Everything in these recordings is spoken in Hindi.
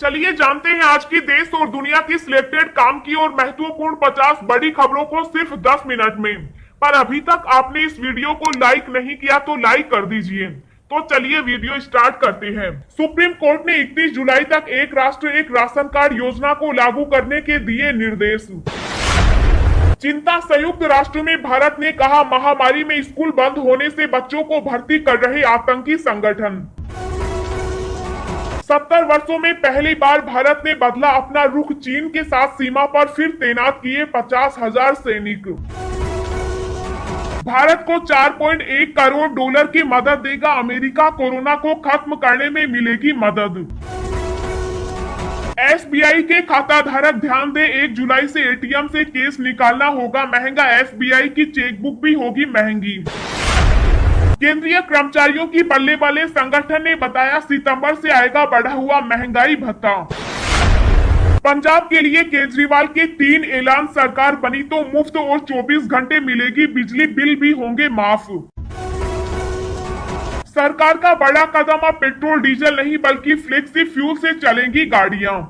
चलिए जानते हैं आज की देश और दुनिया की सिलेक्टेड काम की और महत्वपूर्ण 50 बड़ी खबरों को सिर्फ 10 मिनट में। पर अभी तक आपने इस वीडियो को लाइक नहीं किया तो लाइक कर दीजिए। तो चलिए वीडियो स्टार्ट करते हैं। सुप्रीम कोर्ट ने 31 जुलाई तक एक राष्ट्र एक राशन कार्ड योजना को लागू करने के दिए निर्देश। चिंता संयुक्त राष्ट्र में भारत ने कहा महामारी में स्कूल बंद होने से बच्चों को भर्ती कर रहे आतंकी संगठन। 70 वर्षों में पहली बार भारत ने बदला अपना रुख, चीन के साथ सीमा पर फिर तैनात किए 50,000 सैनिक। भारत को 4.1 करोड़ डॉलर की मदद देगा अमेरिका, कोरोना को खत्म करने में मिलेगी मदद। एसबीआई के खाता धारक ध्यान दें, 1 जुलाई से एटीएम से कैश निकालना होगा महंगा, एसबीआई की चेकबुक भी होगी महंगी। केंद्रीय कर्मचारियों की बल्ले बल्ले संगठन ने बताया सितंबर से आएगा बढ़ा हुआ महंगाई भत्ता। पंजाब के लिए केजरीवाल के 3 ऐलान, सरकार बनी तो मुफ्त और 24 घंटे मिलेगी बिजली, बिल भी होंगे माफ। सरकार का बड़ा कदम, अब पेट्रोल डीजल नहीं बल्कि फ्लेक्सी फ्यूल से चलेंगी गाड़ियां।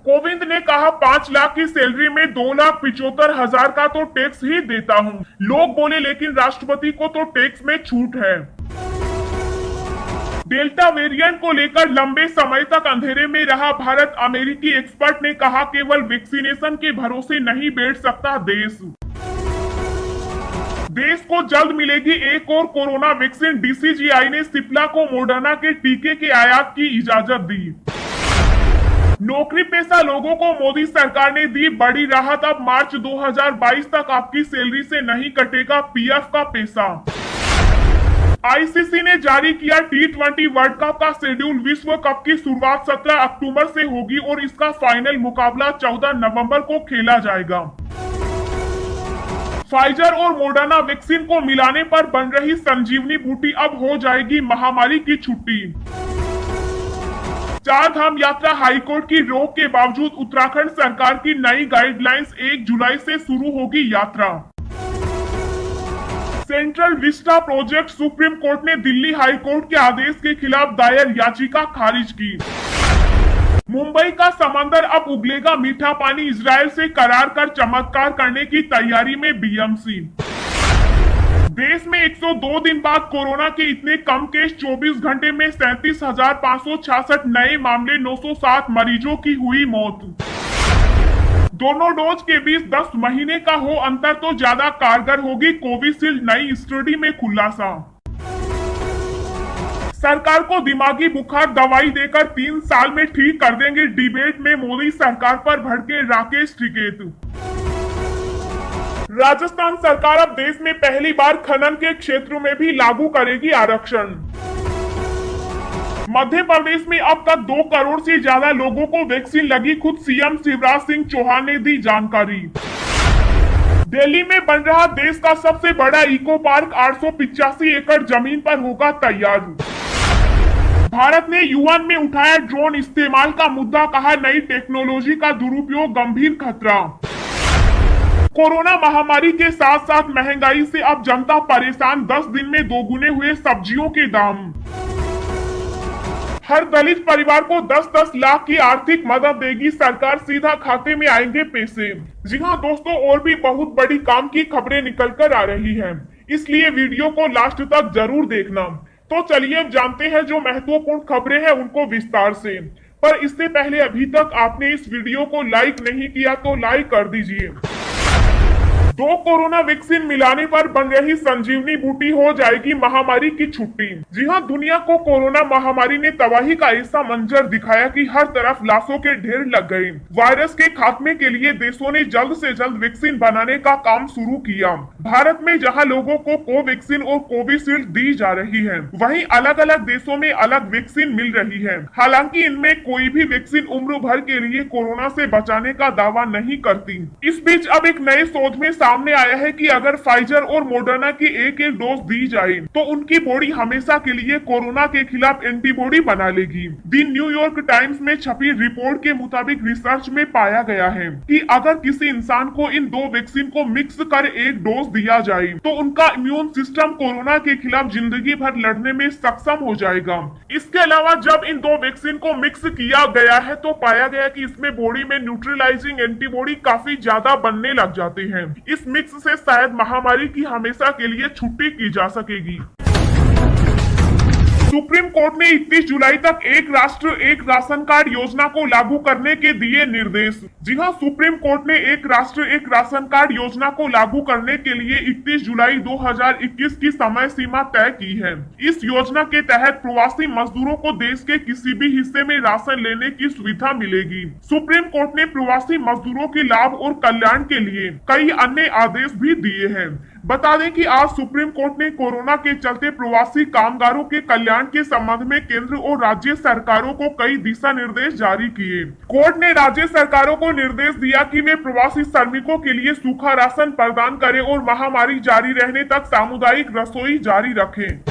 कोविंद ने कहा 5 लाख की सैलरी में 2,75,000 का तो टैक्स ही देता हूं। लोग बोले लेकिन राष्ट्रपति को तो टैक्स में छूट है। डेल्टा वेरिएंट को लेकर लंबे समय तक अंधेरे में रहा भारत, अमेरिकी एक्सपर्ट ने कहा केवल वैक्सीनेशन के भरोसे नहीं बैठ सकता देश। देश को जल्द मिलेगी एक और कोरोना वैक्सीन, डीसीजीआई ने सिप्ला को मॉडर्ना के टीके के आयात की इजाजत दी। नौकरी पेशा लोगों को मोदी सरकार ने दी बड़ी राहत, अब मार्च 2022 तक आपकी सैलरी से नहीं कटेगा पीएफ का पैसा। आईसीसी ने जारी किया T20 वर्ल्ड कप का शेड्यूल, विश्व कप की शुरुआत 17 अक्टूबर से होगी और इसका फाइनल मुकाबला 14 नवंबर को खेला जाएगा। फाइजर और मॉडर्ना वैक्सीन को मिलाने पर बन रही संजीवनी बूटी, अब हो जाएगी महामारी की छुट्टी। 4 धाम यात्रा हाईकोर्ट की रोक के बावजूद उत्तराखंड सरकार की नई गाइडलाइंस, 1 जुलाई से शुरू होगी यात्रा। Central Vista project, supreme court ने दिल्ली हाईकोर्ट के आदेश के खिलाफ दायर याचिका खारिज की। मुंबई का समंदर अब उगलेगा मीठा पानी, इजराइल से करार कर चमत्कार करने की तैयारी में बीएमसी। देश में 102 दिन बाद कोरोना के इतने कम केस, 24 घंटे में 37,566 नए मामले, 907 मरीजों की हुई मौत। दोनों डोज के बीच 10 महीने का हो अंतर तो ज्यादा कारगर होगी कोविशील्ड, नई स्टडी में खुलासा। सरकार को दिमागी बुखार दवाई देकर 3 साल में ठीक कर देंगे, डिबेट में मोदी सरकार पर भड़के राकेश टिकैत। राजस्थान सरकार अब देश में पहली बार खनन के क्षेत्रों में भी लागू करेगी आरक्षण। मध्य प्रदेश में अब तक 2 करोड़ से ज्यादा लोगों को वैक्सीन लगी, खुद सीएम शिवराज सिंह चौहान ने दी जानकारी। दिल्ली में बन रहा देश का सबसे बड़ा इको पार्क, 885 एकड़ जमीन पर होगा तैयार। भारत ने यूएन में उठाया ड्रोन इस्तेमाल का मुद्दा, कहा नई टेक्नोलॉजी का दुरुपयोग गंभीर खतरा। कोरोना महामारी के साथ साथ महंगाई से अब जनता परेशान, 10 दिन में दोगुने हुए सब्जियों के दाम। हर दलित परिवार को 10-10 लाख की आर्थिक मदद देगी सरकार, सीधा खाते में आएंगे पैसे। जी हाँ दोस्तों, और भी बहुत बड़ी काम की खबरें निकल कर आ रही हैं, इसलिए वीडियो को लास्ट तक जरूर देखना। तो चलिए अब जानते हैं जो महत्वपूर्ण खबरें हैं उनको विस्तार से। पर इससे पहले अभी तक आपने इस वीडियो को लाइक नहीं किया तो लाइक कर दीजिए। 2 कोरोना वैक्सीन मिलाने पर बन रही संजीवनी बूटी, हो जाएगी महामारी की छुट्टी। जी हां, दुनिया को कोरोना महामारी ने तबाही का ऐसा मंजर दिखाया कि हर तरफ लाशों के ढेर लग गए। वायरस के खात्मे के लिए देशों ने जल्द से जल्द वैक्सीन बनाने का काम शुरू किया। भारत में जहां लोगों को कोवैक्सीन और कोविशील्ड दी जा रही है, वहीं अलग अलग देशों में अलग वैक्सीन मिल रही है। हालांकि इनमें कोई भी वैक्सीन उम्र भर के लिए कोरोना से बचाने का दावा नहीं करती। इस बीच अब एक नए शोध में सामने आया है कि अगर फाइजर और मोडर्ना की एक एक डोज दी जाए तो उनकी बॉडी हमेशा के लिए कोरोना के खिलाफ एंटीबॉडी बना लेगी। द न्यूयॉर्क टाइम्स में छपी रिपोर्ट के मुताबिक रिसर्च में पाया गया है कि अगर किसी इंसान को इन दो वैक्सीन को मिक्स कर एक डोज दिया जाए तो उनका इम्यून सिस्टम कोरोना के खिलाफ जिंदगी भर लड़ने में सक्षम हो जाएगा। इसके अलावा जब इन दो वैक्सीन को मिक्स किया गया है तो पाया गया कि इसमें बॉडी में न्यूट्रलाइजिंग एंटीबॉडी काफी ज्यादा बनने लग जाते हैं। इस मिक्स से शायद महामारी की हमेशा के लिए छुट्टी की जा सकेगी। सुप्रीम कोर्ट ने 31 जुलाई तक एक राष्ट्र एक राशन कार्ड योजना को लागू करने के दिए निर्देश। जी हां, सुप्रीम कोर्ट ने एक राष्ट्र एक राशन कार्ड योजना को लागू करने के लिए 31 जुलाई 2021 की समय सीमा तय की है। इस योजना के तहत प्रवासी मजदूरों को देश के किसी भी हिस्से में राशन लेने की सुविधा मिलेगी। सुप्रीम कोर्ट ने प्रवासी मजदूरों के लाभ और कल्याण के लिए कई अन्य आदेश भी दिए हैं। बता दें कि आज सुप्रीम कोर्ट ने कोरोना के चलते प्रवासी कामगारों के कल्याण के संबंध में केंद्र और राज्य सरकारों को कई दिशा निर्देश जारी किए। कोर्ट ने राज्य सरकारों को निर्देश दिया कि वे प्रवासी श्रमिकों के लिए सूखा राशन प्रदान करें और महामारी जारी रहने तक सामुदायिक रसोई जारी रखें।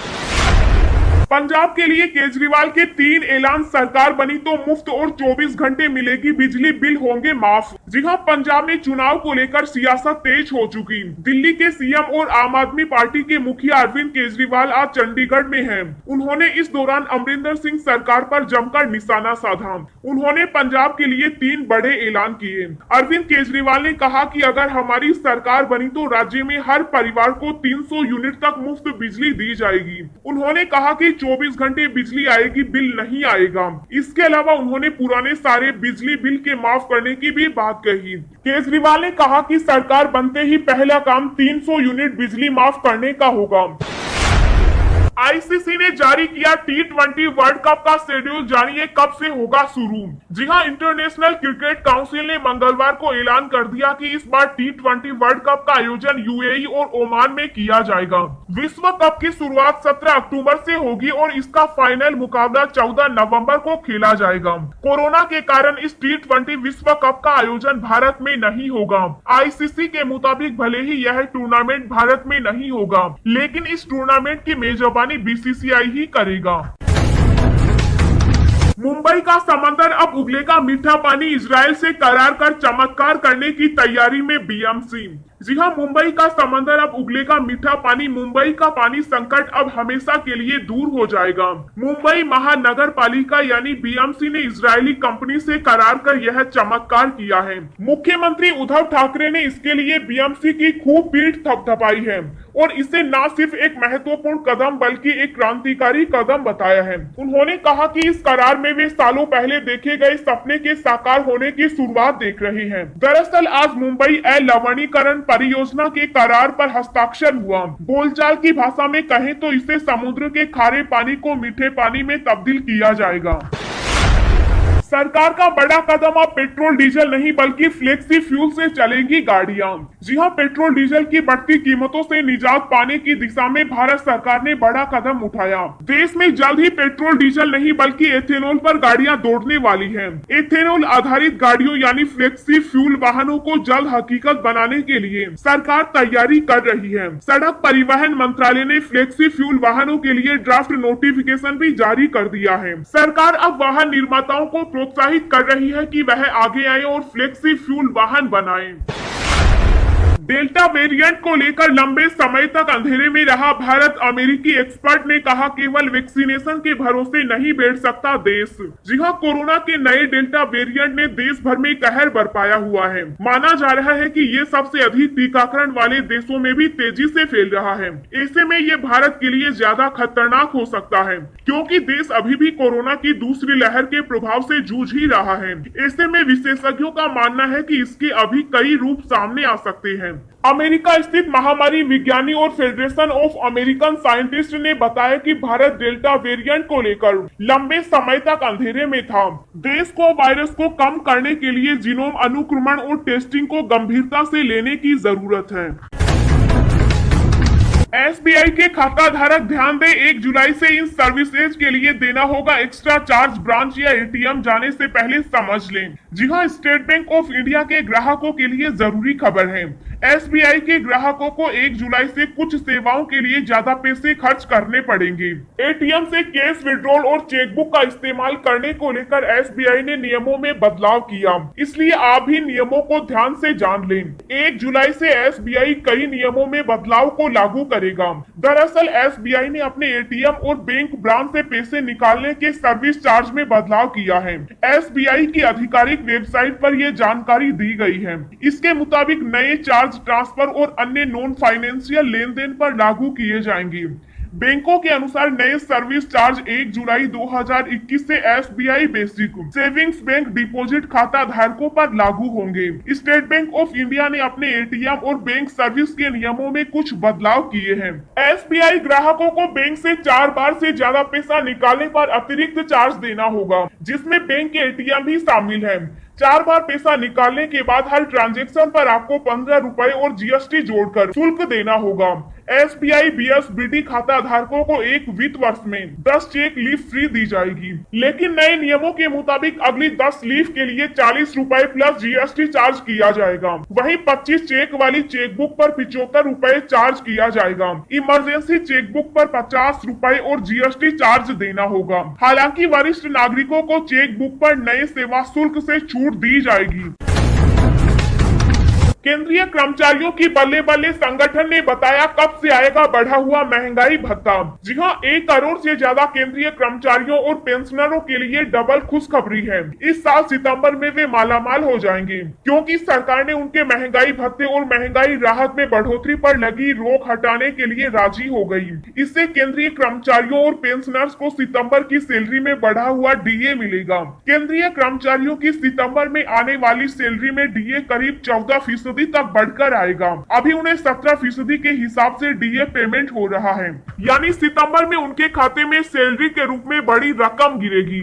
पंजाब के लिए केजरीवाल के 3 ऐलान, सरकार बनी तो मुफ्त और 24 घंटे मिलेगी बिजली, बिल होंगे माफ। जी हां, पंजाब में चुनाव को लेकर सियासत तेज हो चुकी। दिल्ली के सीएम और आम आदमी पार्टी के मुखिया अरविंद केजरीवाल आज चंडीगढ़ में हैं। उन्होंने इस दौरान अमरिंदर सिंह सरकार पर जमकर निशाना साधा। उन्होंने पंजाब के लिए 3 बड़े ऐलान किए। अरविंद केजरीवाल ने कहा कि अगर हमारी सरकार बनी तो राज्य में हर परिवार को 300 यूनिट तक मुफ्त बिजली दी जाएगी। उन्होंने कहा कि 24 घंटे बिजली आएगी, बिल नहीं आएगा। इसके अलावा उन्होंने पुराने सारे बिजली बिल के माफ करने की भी बात कही। केजरीवाल ने कहा कि सरकार बनते ही पहला काम 300 यूनिट बिजली माफ करने का होगा। आईसीसी ने जारी किया T20 वर्ल्ड कप का शेड्यूल, जानिए कब से होगा शुरू। जी हां, इंटरनेशनल क्रिकेट काउंसिल ने मंगलवार को ऐलान कर दिया कि इस बार T20 वर्ल्ड कप का आयोजन यूएई और ओमान में किया जाएगा। विश्व कप की शुरुआत 17 अक्टूबर से होगी और इसका फाइनल मुकाबला 14 नवंबर को खेला जाएगा। कोरोना के कारण इस T20 विश्व कप का आयोजन भारत में नहीं होगा। आईसीसी के मुताबिक भले ही यह टूर्नामेंट भारत में नहीं होगा, लेकिन इस टूर्नामेंट की मेजबानी बीसीसीआई ही करेगा। मुंबई का समंदर अब उगलेगा मीठा पानी, इजरायल से करार कर चमत्कार करने की तैयारी में बीएमसी। जी हां, मुंबई का समंदर अब उगलेगा मीठा पानी। मुंबई का पानी संकट अब हमेशा के लिए दूर हो जाएगा। मुंबई महानगर पालिका यानी बीएमसी ने इजरायली कंपनी से करार कर यह चमत्कार किया है। मुख्यमंत्री उद्धव ठाकरे ने इसके लिए बीएमसी की खूब पीठ थपथपाई है और इसे न सिर्फ एक महत्वपूर्ण कदम बल्कि एक क्रांतिकारी कदम बताया है। उन्होंने कहा कि इस करार में वे सालों पहले देखे गए सपने के साकार होने की शुरुआत देख रहे हैं। दरअसल आज मुंबई लवणीकरण परियोजना के करार पर हस्ताक्षर हुआ। बोलचाल की भाषा में कहें तो इसे समुद्र के खारे पानी को मीठे पानी में तब्दील किया जाएगा। सरकार का बड़ा कदम, अब पेट्रोल डीजल नहीं बल्कि फ्लेक्सी फ्यूल से चलेंगी गाड़ियां। जी हां, पेट्रोल डीजल की बढ़ती कीमतों से निजात पाने की दिशा में भारत सरकार ने बड़ा कदम उठाया। देश में जल्द ही पेट्रोल डीजल नहीं बल्कि एथेनॉल पर गाड़ियां दौड़ने वाली हैं। एथेनॉल आधारित गाड़ियों यानी फ्लेक्सी फ्यूल वाहनों को जल्द हकीकत बनाने के लिए सरकार तैयारी कर रही है। सड़क परिवहन मंत्रालय ने फ्लेक्सी फ्यूल वाहनों के लिए ड्राफ्ट नोटिफिकेशन भी जारी कर दिया है। सरकार अब वाहन निर्माताओं को प्रोत्साहित कर रही है कि वह आगे आए और फ्लेक्सी फ्यूल वाहन बनाएं। डेल्टा वेरिएंट को लेकर लंबे समय तक अंधेरे में रहा भारत। अमेरिकी एक्सपर्ट ने कहा केवल वैक्सीनेशन के भरोसे नहीं बैठ सकता देश। जी हां, कोरोना के नए डेल्टा वेरिएंट ने देश भर में कहर बरपाया हुआ है। माना जा रहा है कि ये सबसे अधिक टीकाकरण वाले देशों में भी तेजी से फैल रहा है। ऐसे में ये भारत के लिए ज्यादा खतरनाक हो सकता है क्योंकि देश अभी भी कोरोना की दूसरी लहर के प्रभाव से जूझ ही रहा है। ऐसे में विशेषज्ञों का मानना है कि इसके अभी कई रूप सामने आ सकते हैं। अमेरिका स्थित महामारी विज्ञानी और फेडरेशन ऑफ अमेरिकन साइंटिस्ट ने बताया कि भारत डेल्टा वेरिएंट को लेकर लंबे समय तक अंधेरे में था। देश को वायरस को कम करने के लिए जीनोम अनुक्रमण और टेस्टिंग को गंभीरता से लेने की जरूरत है। एसबीआई के खाता धारक ध्यान दें, 1 जुलाई से इन सर्विसेज के लिए देना होगा एक्स्ट्रा चार्ज। ब्रांच या एटीएम जाने से पहले समझ लें। जी हां, स्टेट बैंक ऑफ इंडिया के ग्राहकों के लिए जरूरी खबर है। एसबीआई के ग्राहकों को 1 जुलाई से कुछ सेवाओं के लिए ज्यादा पैसे खर्च करने पड़ेंगे। एटीएम से कैश विड्रॉल और चेकबुक का इस्तेमाल करने को लेकर एसबीआई ने नियमों में बदलाव किया, इसलिए आप भी नियमों को ध्यान से जान लें। 1 जुलाई से एसबीआई कई नियमों में बदलाव को लागू करेगा। दरअसल एसबीआई ने अपने एटीएम और बैंक ब्रांच से पैसे निकालने के सर्विस चार्ज में बदलाव किया है। एसबीआई की आधिकारिक वेबसाइट पर यह जानकारी दी गई है। इसके मुताबिक नए चार्ज ट्रांसफर और अन्य नॉन फाइनेंशियल लेन देन पर लागू किए जाएंगे। बैंकों के अनुसार नए सर्विस चार्ज 1 जुलाई 2021 से SBI basic savings bank deposit खाता धारकों पर लागू होंगे। स्टेट बैंक ऑफ इंडिया ने अपने एटीएम और बैंक सर्विस के नियमों में कुछ बदलाव किए हैं। एसबीआई ग्राहकों को बैंक से 4 बार से ज्यादा पैसा निकालने पर अतिरिक्त चार्ज देना होगा, जिसमें बैंक के एटीएम भी शामिल है। 4 बार पैसा निकालने के बाद हर ट्रांजैक्शन पर आपको 15 रुपए और जीएसटी जोड़कर शुल्क देना होगा। एसबीआई बीएसबीडी खाता धारकों को एक वित्त वर्ष में 10 चेक लीफ फ्री दी जाएगी, लेकिन नए नियमों के मुताबिक अगली 10 लीफ के लिए 40 रुपए प्लस जीएसटी चार्ज किया जाएगा। वहीं 25 चेक वाली चेकबुक पर 75 रुपए चार्ज किया जाएगा। इमरजेंसी चेकबुक पर 50 रुपए और जीएसटी चार्ज देना होगा। हालांकि वरिष्ठ नागरिकों को चेकबुक पर नए सेवा शुल्क से छूट दी जाएगी। केंद्रीय कर्मचारियों की बल्ले बल्ले संगठन ने बताया कब से आएगा बढ़ा हुआ महंगाई भत्ता। जी हां, 1 करोड़ से ज्यादा केंद्रीय कर्मचारियों और पेंशनरों के लिए डबल खुशखबरी है। इस साल सितंबर में वे मालामाल हो जाएंगे, क्योंकि सरकार ने उनके महंगाई भत्ते और महंगाई राहत में बढ़ोतरी पर लगी रोक हटाने के लिए राजी हो गई। इससे केंद्रीय कर्मचारियों और पेंशनर्स को सितंबर की सैलरी में बढ़ा हुआ डीए मिलेगा। केंद्रीय कर्मचारियों की सितंबर में आने वाली सैलरी में डीए करीब 14% तक बढ़कर आएगा। अभी उन्हें 17% के हिसाब से डीए पेमेंट हो रहा है, यानी सितंबर में उनके खाते में सैलरी के रूप में बड़ी रकम गिरेगी।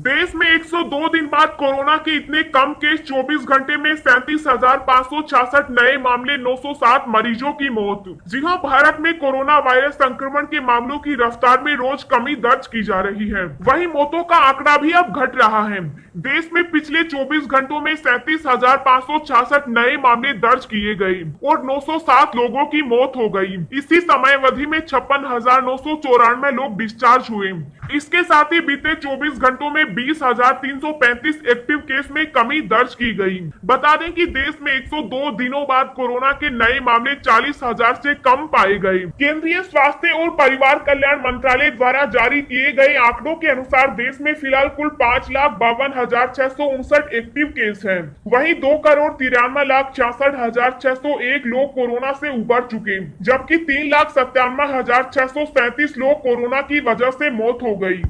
देश में 102 दिन बाद कोरोना के इतने कम केस, 24 घंटे में 37,566 नए मामले, 907 मरीजों की मौत। जी हां, भारत में कोरोना वायरस संक्रमण के मामलों की रफ्तार में रोज कमी दर्ज की जा रही है। वहीं मौतों का आंकड़ा भी अब घट रहा है। देश में पिछले 24 घंटों में 37,566 नए मामले दर्ज किए गए और 907 लोगों की मौत हो गई। इसी समय अवधि में 56,994 लोग डिस्चार्ज हुए। इसके साथ ही बीते 24 घंटों में 20,335 एक्टिव केस में कमी दर्ज की गई। बता दें कि देश में 102 दिनों बाद कोरोना के नए मामले 40,000 से कम पाए गए। केंद्रीय स्वास्थ्य और परिवार कल्याण मंत्रालय द्वारा जारी किए गए आंकड़ों के अनुसार देश में फिलहाल कुल 5,52,659 एक्टिव केस हैं। वहीं 2,93,66,601 लोग कोरोना से उबर चुके, जबकि 3,97,637 लोग कोरोना की वजह से मौत हो गई।